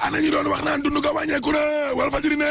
ana ñu doon wax naan dund ga wàññeeku na Walf Fadjri ne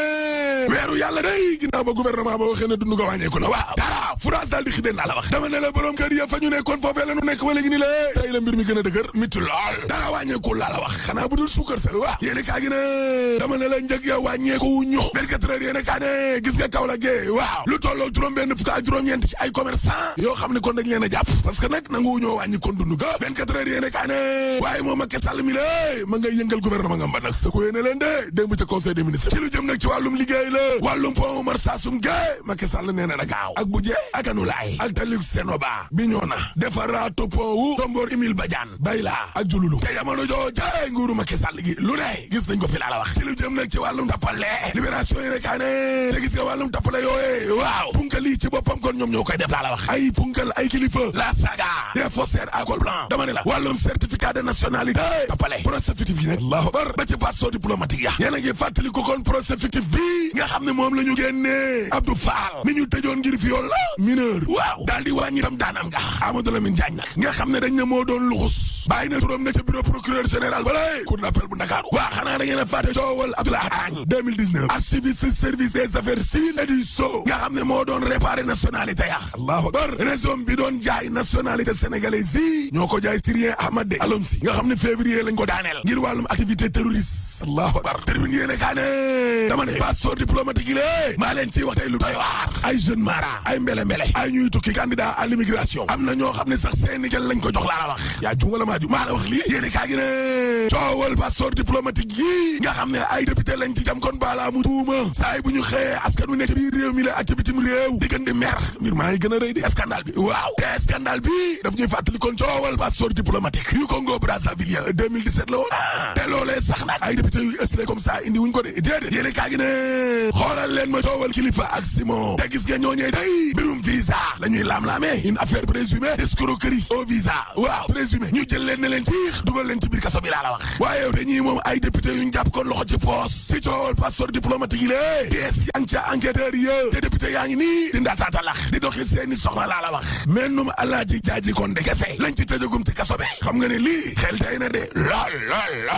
weeru yàlla day ginnaaw ba gouvernement ba waxee ne dund ga wàññeeku na waaw dara France daal di xideen laa la wax dama ne la borom kër ya fa ñu nekkoon foofee la ñu nekk ba léegi ni la tey la mbir mi gën a dëgër mitti lool dara wàññeeku laa la wax xanaa bu dul suukar sa waaw yéene kaa gi ne dama ne la njëg ya wàññeeku wuñu 24 heures yéene kaa ne gis nga Kaolack ge waaw lu tolloo juróom-benn fukk ak juróom-ñeent ci ay commerçant yoo xam ne kon dañ leen a jàpp parce que nag nangu ñoo wàññi kon dund ga 24 heures yéene kaa ne waaye moom Macky Sall mi la ma ngay yëngal gouvernement nga mba nag sa ko yéene leen de démb ca conseil des ministres ci lu jëm nag ci wàllum liggéey la wàllum pont Oumar Sassoum ge Macky Sall nee na gaaw ak bu jee ak anulaay ak talib Senoba bi ñoo na defaraatu pont wu Tombor Émile Badiane Bayla ak Jululu te jamono joo jaay nguuru Macky Sall gi lu ne gis nañ ko fi laa la wax ci lu jëm nag ci wàllum tappale libération yi rek ne te gis nga wàllum tappale yooye waaw punkal yi ci boppam kon ñoom ñoo koy def laa la wax ay punkal ay kilifa la saga des faussaires à col blanc dama ne la wàllum certificat de nationalité tappale procès fictif yi nag allahu akbar ba ci passeport diplomatique ya yéen a ngi fàttali ko kon procès fictif bi nga xam ne moom la ñu génnee Abdou Fall mi ñu tëjoon ngir viol la mineur waaw daal di wàññi tam daanam nga Amadou Lamine Diagne nag nga xam ne dañ ne moo doon luxus bàyyi na turam na ca bureau procureur général balay cour d'appel bu Ndakaaru waa xanaa da ngeen a fàtte coowal Abdoulaye Agne 2019 archiviste service des affaires civiles et du sceau nga xam ne moo doon réparé nationalité ya allahu akbar région bi doon jaay nationalité sénégalaise yi ñoo ko jaay Syrien Ahmad de Alom si nga xam ne février lañ ko daaneel ngir wàllum activité terroriste allahu akbar termine yéene kaa ne dama ne passeport diplomatique yi lée maa leen ciy wax tey lu doy waar ay jeune mara ay mbele ay ñuy tukki candidat à l'immigration am na ñoo xam ne sax seeni gel lañ ko jox laa la wax yaa juma la maa ju maa la wax lii yéene kaa gi ne coowal passeport diplomatique yi nga xam ne ay député lañ ci jam kon balaa mu tuuma saay bu ñu xëyee askan wi nekk ci biir réew mi la ak ci bitim réew di gën di mer mbir maa ngi gën a rëy di scandale bi waaw te scandale bi daf ñuy fàttali kon coowal passeport diplomatique yu Congo Brazzaville 2017 la woon te loolee sax nag ay député yu ësle comme ça indi wuñ ko de déedéet yéene kaa gi ne xoolal leen ma coowal Kilifeu ak Simon te gis nga ñooñee tey mbirum visa la ñuy laam-laamee une affaire présumée d'escroquerie au visa waaw présumé ñu jël leen ne leen ciix dugal leen ci biir kaso bi laa la wax waaye te ñii moom ay député yuñ jàpp kon loxo ci poos ci coowal passeport diplomatique yi lée pièces yaa ngi ca enquêteurs yi te député yaa ngi nii di ndaataatalax di doxi seeni soxla laa la wax mennum Alaaji Jaaji Konde kese lañ ci tëjagum ci kaso bi xam nga ne lii xel tey na de lool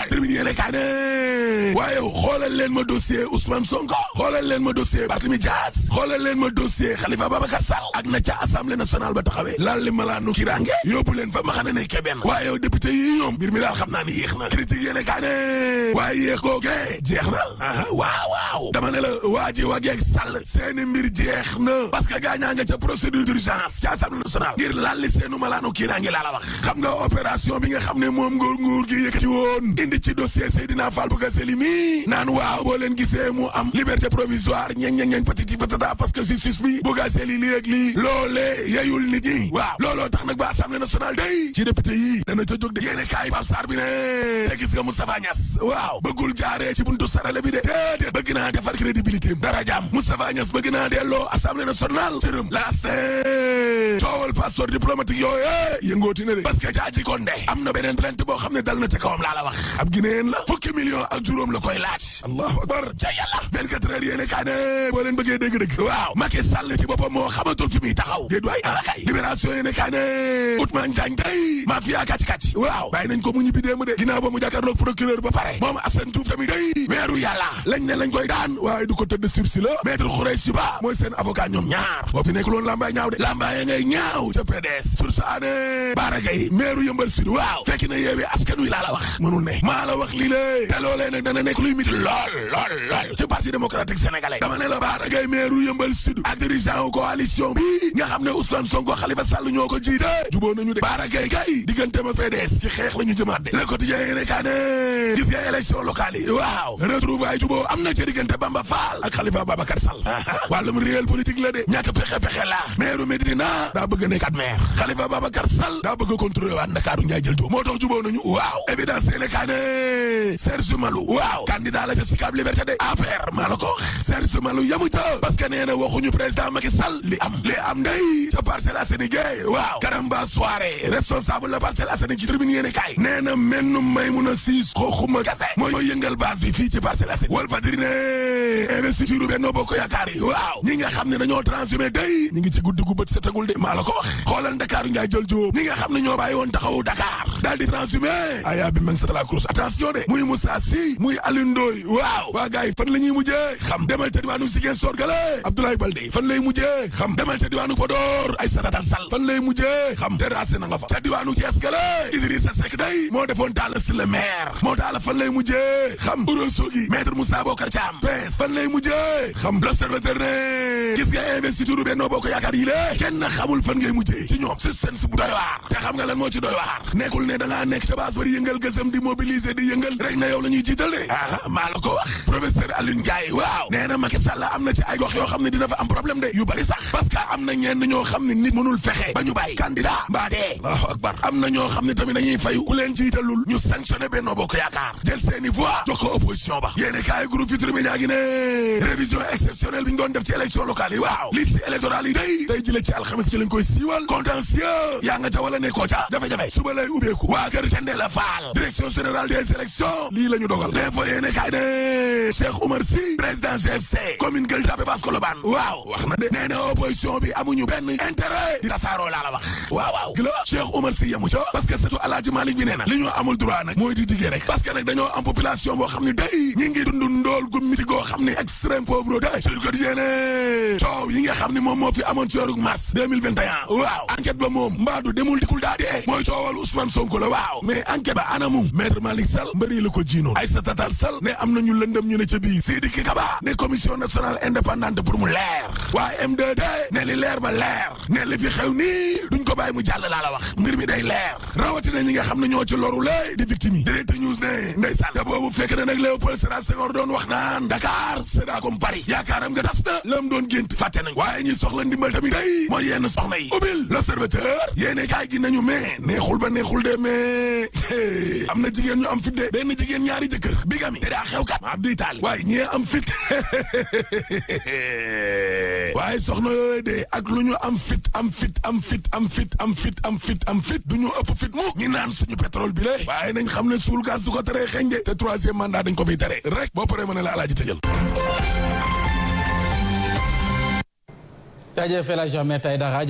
termine yéene kaa ne waaye xoolal leen ma dossier Ousmane Sonko xoolal leen ma dossier Barthélémy Dias xoolal leen ma dossier Khalifa Babacar Sall ak na ca assemblée nationale ba taxawee laal li malaanu kirange yóbbu leen fa ma xam ne benn waaye député yi ñoom mbir mi daal xam naa ni yéex na critique yéene kaa ne waaye yéex googee jeex na waaw dama ne la waa ji wageeg Sall seeni mbir jeex na parce que gaañaa nga ca procédure d'urgence ci assemblée nationale ngir laal li seenu malaanu kirange laa la wax xam nga opération bi nga xam ne moom nguur gi yëkkati woon indi ci dossier Seydina Fall Bougazelli mi naan waaw boo leen gisee mu am liberté provisoire ñeñ patiti patata parce que justice bi Bougazelli lii ak lii loolee yeyul nit ñi waaw looloo tax nag ba assemblée nationale day ci député yi dana ca jóg de yéene kaay Pape Sarr bi ne te gis nga Moustapha Niass waaw bëggul jaaree ci buntu sarale bi de déedéet bëgg naa defar crédibilité dara jàmm Moustapha Niass bëgg naa delloo assemblée nationale cërëm laaste coowal passeport diplomatique yooyu yëngooti na de parce que Jaaji Konde am na beneen plainte boo xam ne dal na ca kawam laa la wax ab Guinéen la fukki million ak juróom la koy laaj allahu akbar ca yàlla 24 heures yéene kaa ne boo leen bëggee dégg-dëgg waaw Macky Sall ci boppam moo xamatul fi muy taxaw déet waay alakay libération yéene kaa ne Ousmane Diagne day mafia kàcc waaw bàyyi nañ ko mu ñibbi démb de ginnaaw ba mu jàkkaarloog procureur ba pare moom Assane Diouf tamit day weeru yàlla lañ ne lañ koy daan waaye du ko tëdd sursis la maître Khoureychi Ba mooy seen avocat ñoom ñaar boo fi nekk loolu lambaay ñaaw de lambaay ngay ñaaw ca PDS sur sa année Bara Gaye maire Yeumbeul Sud waaw fekk na yeewee askan wi laa la wax mënul ne maa la wax lii lée te loolee nag dana nekk luy miti lool ci parti démocratique sénégalais dama ne la Bara Gaye maire Yeumbeul Sud ak dirigeant coalition bi nga xam ne Ousmane Sonko Khalifa Sall ñoo ko jiite juboo nañu de Bara Gaye kay digganteem ak PDS ci xeex la ñu jëmaat de Le Quotidien yéene kaa ne gis nga élection locale yi waaw retrouvailles juboo am na ca diggante Bamba Fall ak Khalifa Babacar Sall wàllum réel politique la de ñàkk pexe la maire Médina daa bëgg a nekkat maire Khalifa Babacar Sall daa bëgg a contrôler waat Ndakaaru Njaay jël moo tax juboo nañu waaw évidence yéene kaa ne Serge Malou waaw candidat la ca Sicap Liberté de APR maa la ko Serge Malou yamu ca parce que nee na waxuñu président Macky Sall li am day ca Parcelles Assainies gay waaw Karamba Soirée responsable la Parcelles Assainies ci tribune yéene kaay nee na mennum Maïmouna Ciss xooxuma kase mooy yëngal base bi fii ci Parcelles Assainies Walf Fadjri ne investiture Benno Bokk Yaakaar yi waaw ñi nga xam ne dañoo transhumé day ñi ngi ci guddi gu bët setagul de maa la ko wax xoolal Dakar Ndiaye jël jóob ñi nga xam ne ñoo bàyyi woon taxawu Dakar daal di transhumé aya bi mang sa la course attention de muy Moussa Sy muy Alioune Ndoye waaw waa gars yi fan la ñuy mujjee xam demal ca diwaanu Ziguinchor gale Abdoulaye Baldé fan lay mujjee xam demal ca diwaanu Podor Aïssata Tall Sall fan lay mujjee xam terrasse na nga fa ca diwaanu Thiès gale Idrissa Seck day moo defoon Talla Sylla maire moo taala fan lay mujjee xam Ourossogui maître Moussa Bocar Thiam PS fan lay mujjee xam L'Observateur ne gis nga investiture Benno Bokk Yaakaar yi lée kenn xamul fan ngay mujjee ci ñoom suspense bu doy waar te xam nga lan moo ci doy waar nekkul ne da ngaa nekk ca base ba di yëngal gësam di mobiliser di yëngal rek na yow la ñuy jiital de maa la ko wax professeur Alioune Ndiaye waaw nee na Macky Sall am na ci ay gox yoo xam ne dina fa am problème de yu bari sax parce que am na ñenn ñoo xam ne nit mënul fexe ba ñu bàyyi candidat mbaa dee Allahu akbar am na ñoo xam ne tamit dañuy fayu ku leen jiitalul ñu sanctionné Benno Bokk Yaakaar jël seeni voix jox ko opposition ba yéene kaay groupe Futurs Médias gi ne révision exceptionnelle bi ñu doon def ci élection locale yi waaw liste électorale yi tey jëlee ci alxames ji lañ koy siiwal contentieux yaa nga ca wala nekkoo ca jafe-jafe suba lay ubbeeku waa kër Thiendella Fall direction générale des élections lii la ñu dogal l'info yéene kaay ne Cheikh Oumar Sy président GFC commune Gueule Tapée Fass Colobane waaw wax na de nee na opposition bi amuñu benn intérêt di tasaaroo laa la wax waaw ki la Cheikh Oumar Sy yamu ca parce que surtout Alaaji Malick bi nee na li ñu amul droit nag mooy di diggee rek parce que nag dañoo am population boo xam ne day ñi ngi dund ndool gu miti goo xam ne extrême pauvreté sur quotidien coow yi nga xam ne moom moo fi amoon ci weeru mars 2021 waaw enquête ba moom mbaadu demul dikul daa dee mooy coowal Ousmane Sonko la waaw mais enquête ba anamu maître Malick Sall mbëri la ko jiinoon Aïssata Tall Sall ne am nañu lëndëm ñu ne ca biir Sidiki Kaba ne commission nationale indépendante pour mu leer waaye M2D ne li leer ba leer ne li fi xew nii duñ ko bàyyi mu jàll laa la wax mbir mi day leer rawatina ñi nga xam ne ñoo ci loru lay di victime yi Direct News ne ndeysaan te boobu fekk na nag Léopold Sédar Senghor doon wax naan Dakar c'est comme Paris yaakaaram nga tas na lam doon gént fàtte nañ waaye ñi soxla ndimbal tamit day mooy yenn soxna yi ubbil L'Observateur yéene kaay gi nañu mais neexul ba neexul de mais am na jigéen ñu am fit de benn jigéen ñaari jëkkër bigami te daa xew kat Abdou Italie waaye ñee am fit waaye soxna yooyu de ak lu ñu am fit du ñu ëpp fit mu ñi naan suñu pétrole bi le waaye nañ xam ne suul gaz du ko tere xeeñ de te troisième mandat dañ ko fiy tere rek boo paree ma ne la alaaji tëjal jaajëf El Hadj Ahmed Aïdara